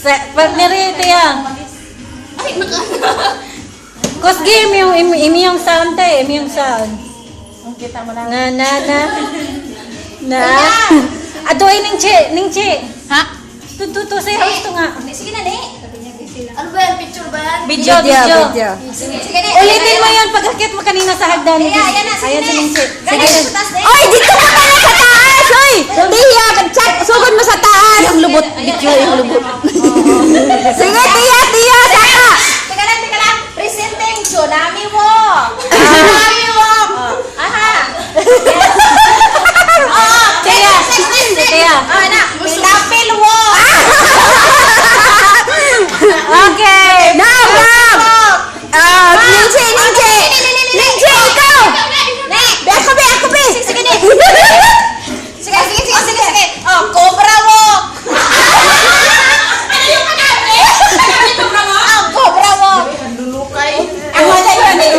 Partner Tia. Ay, naka. Cause game yung yung sound tayo, yung sound. Kita mo lang. Na. Ato ay ning chi. Ha? Tuto sa house to nga. Sige na, ne. Ano ba yan? Picture ba yan? Video. Sige na. Ulitin mo yun pagkakit mo kanina sa hagdan. Ayan na, sige Ayan si na. ning chi. Sige na. Oy, dito ka pala sa taas! Oy! Tiya, chat, sugod mo sa taas! Yung lubot, video yung lubot. Sige, tiya, saka! Teka lang. Presenting Tsunami Walk. Tsunami Walk. Aha. Tiya. Na. Lapil Walk. Okay, now! Ningchi, ikaw! Ako, be! Sige. Oh, Cobra Walk. Cobra Walk. Ang wala yun eh.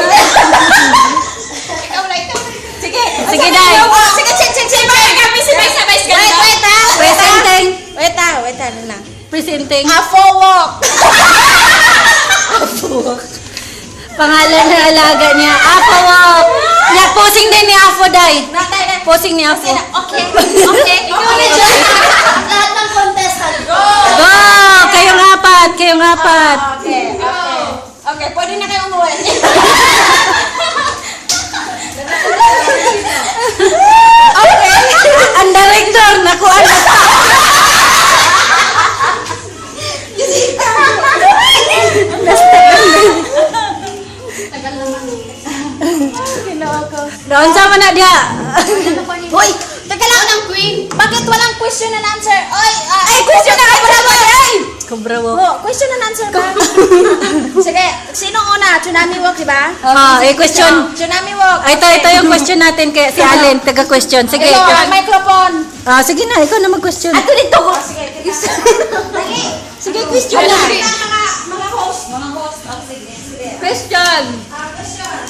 Sige, Day. Sige, chin. Wait na. Presenting. Afo Walk. Pangalan na alaga niya, Apo Walk. Posing din ni Apo, Day. Posing ni Apo. Okay. Ikaw na dyan. Lahat ng contestant. Go. Go! Kayong apat. Okay, pwede na kayo umuwi. Okay. Ang director, nakuha na. Doon sama na dia. Hoy, teka lang ng queen. Bakit walang question and answer? Ay, question and answer ba? Cobra Walk. Oh, question and answer ba? Sige, sino una? Tsunami Walk, di ba? Question. Tsunami Walk. Ito yung question natin kay si Allen, taga-question. Sige. Ito, ang microphone. Sige na, ikaw na mag-question. Ato dito ko. Sige, question na. Mga host. Question.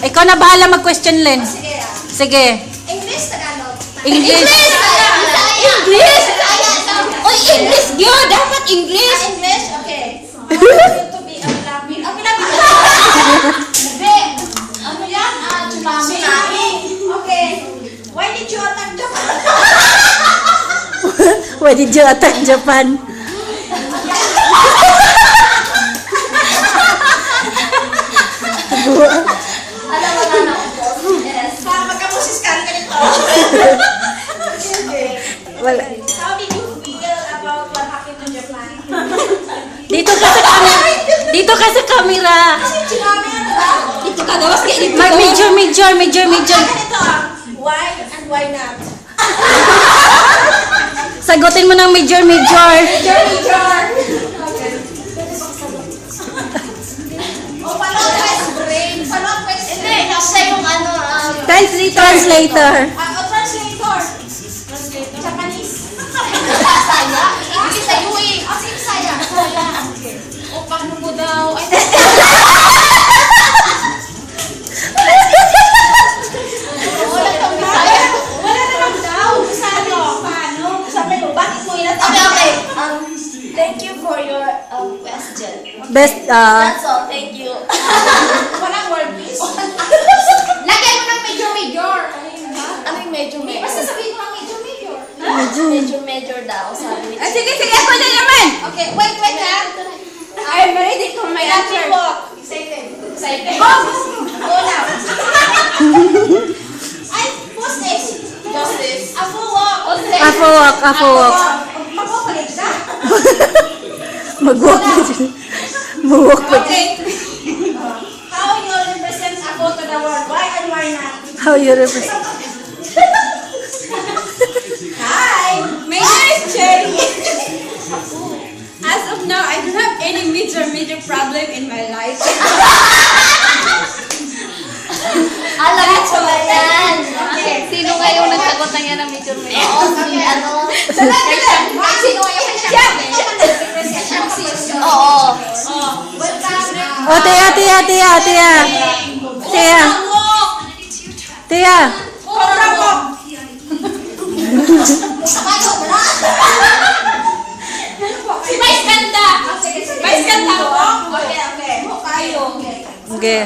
Ikaw na bahala mag-question, Len. Sige. English, Tagalog. English. English. Oy, English yun. Dapat English. English, okay. I want you to be a Pilapin. A Pilapin. Hindi. Ano yan? Tsunami. Okay. Why did you attack Japan? Why did you attack Japan? Alam mo na ako. Yes. Magkamusis ka rin ganito. Wala. How did you feel about what happened to Japan? Dito ka sa camera. Dito ka sa camera. Tsunami ano ba? Dito ka gawas kayo dito. Major. Ganito why and why not? Sagutin mo ng major. Major. O, follow brain. Follow question. Hindi, siya yung ano. Translator. Translator. Japanese. Saya. English sa UE. Sige, saya. O, paano mo daw? Wala naman daw. Paano? Sabi mo, bakit mo inatanong? Okay. Thank you for your question. Best, That's all. Thank you. Walang word, please. Lagay mo ng major. Ano yung major? Basta sabihin mo ang major. Major daw, sabi. Sige, ako na naman. Okay, wait ha. I'm ready for my answer. Excited. Go now. Ay, what's this? Justice. Apo walk. Apo walk. Mag-walk ka? Mag-walk na sila. Mag-walk pa. Okay. How you represent Apo to the world? Why and why not? How you represent? Hi. My name is Cherry. As of now, I don't have any major problem in my life. Alam ko ba yan? Okay. Sino ngayon nagsagot na yan ng major major? Oo, sabi ano? Sino yung Oo. O, Tia. Cobra walk. Si Vice Ganda. Sige. Sige.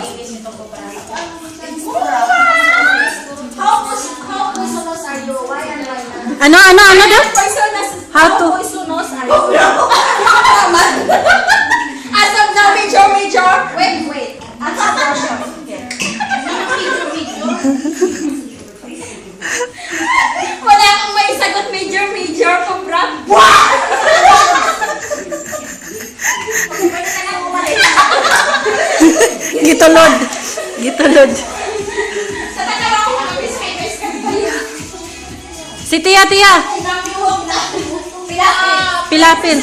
How poisonous are you? Why and why not? Ano daw? How to? Poisonous are you? As of now, major. Wait. Answer question. Wala akong may sagot, major, Cobra. Gitulod. Sa tagawa ko ng famous ka kayo. Si Tia. Pilapil.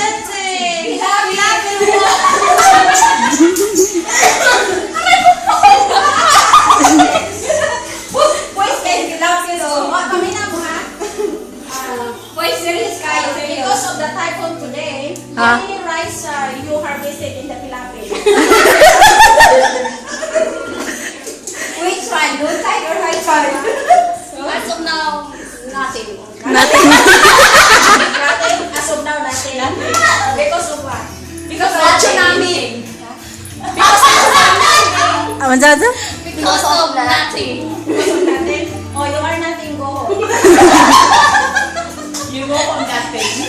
Because of the typhoon today, Ah. how many rice you harvested in the Philippines? Which one? Good side or high side? As of now, nothing. Natin. Nothing. As of now, nothing. Because of what? Because of tsunami. Manjado? Because of nothing. Nothing. Oh, you are nothing. Go home. You go on that page.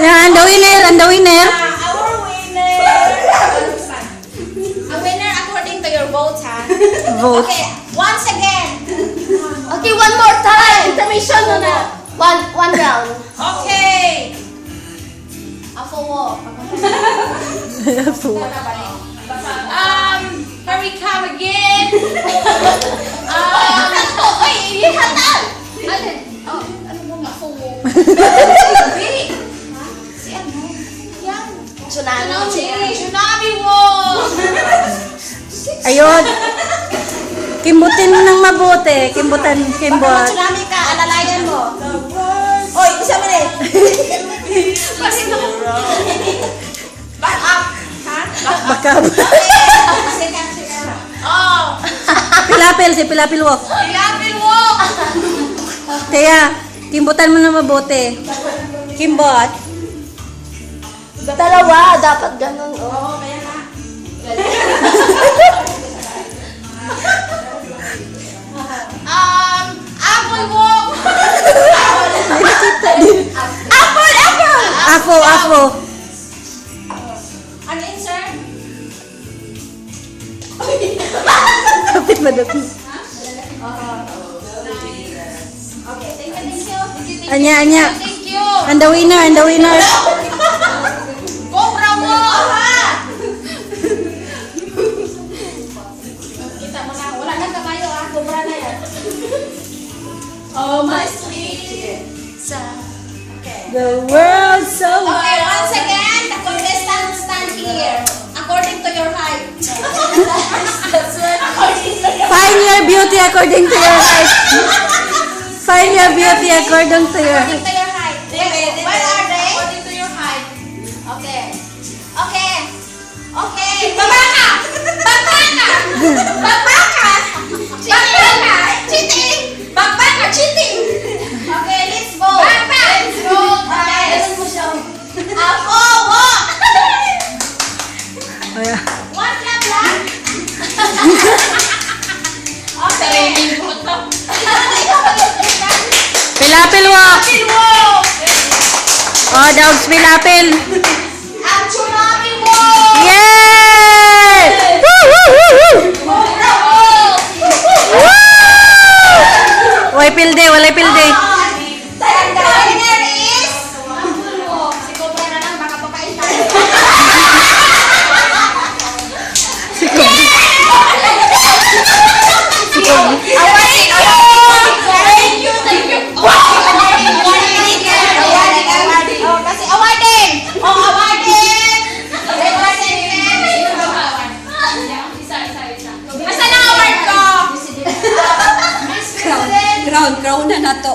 Yan, the winner. Our winner. A winner according to your votes, ha? Vote. Okay, once again. Okay, one more time. Intermission muna. One round. Okay. Ako wo. Here we come again. Ihatal. Ano mo nga po? Si ano? Yan. Tsunami wo. Ayun. Kimbutin mo ng mabuti. Baka Kimbot. tsunami ka, alalayan mo. Oy, isa mo rin. Back up. Ha? Baka. Second. Oh, Si Pilapil walk. Pilapil wo. Tia, kimbutan mo ng mabuti. Kimbot. Dalawa, dapat ganun. Oh. Oo, kaya nga. Apple wo. Afo. Ano yun, sir? Kapit ba doon? Okay, thank you. Anya. Thank you. And the winner. Cobra wo. Kita mo na, wala na kabayo, ha? Kubra na yan. Oh, my sweet. Okay. The world so Okay, once again, the contestants stand here. According to your height. Find your beauty according to your height. Find your beauty according to your According height. to your height. Where are they? According to your height. Okay. Baba ka! Cheating! Okay, let's go. Let's go, guys. Ako, wo! Ayan. One clap lang. Okay. Pilapil walk. Oh, dogs pilapil. Ang tsunami wo! Yay! Woo! Cobra wo! Walay pilde. And the winner is... Si Cobra na lang, baka pakain tayo. Thank you. Oh, kasi awarding! Asan ang award ko? Crown na nato.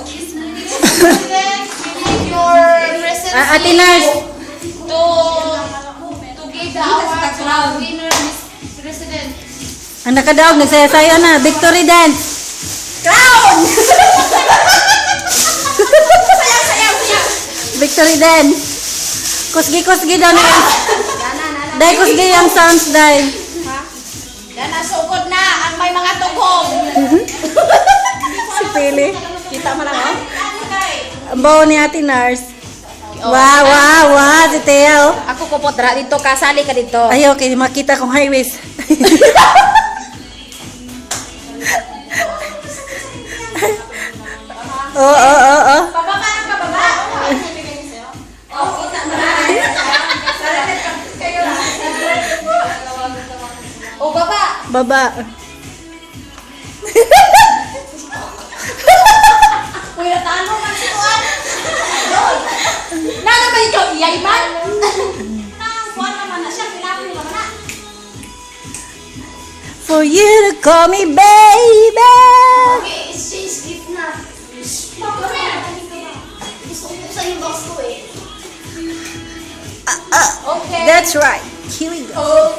Your presence Ate Nars. to give the award to our winner, Miss President. Ang nakadaog, nagsayasayo na. Victory dance. Crown! Victory dance. Kusgi daw na. Dai kusgi ang sounds dai. nasugod na ang may mga tugong. Si Pili. Kita mo na, oh. Ang bawo ni Ate Nars. Wow, wow, wow. Si Thea, oh. Ako kupot dra dito, kasali ka dito. Ay, okay. Makita kong high waist. Oh. Pababa ng pababa. Oh, kita mo na. Oh, baba. Baba. Uy, natalo man si Juan. Na naman ikaw, iyay man. Juan naman na siya, pinapin naman na. For you to call me baby. Okay, exchange gift na. Gusto ko sa yung box ko eh. Okay. That's right. Here we go. Oh,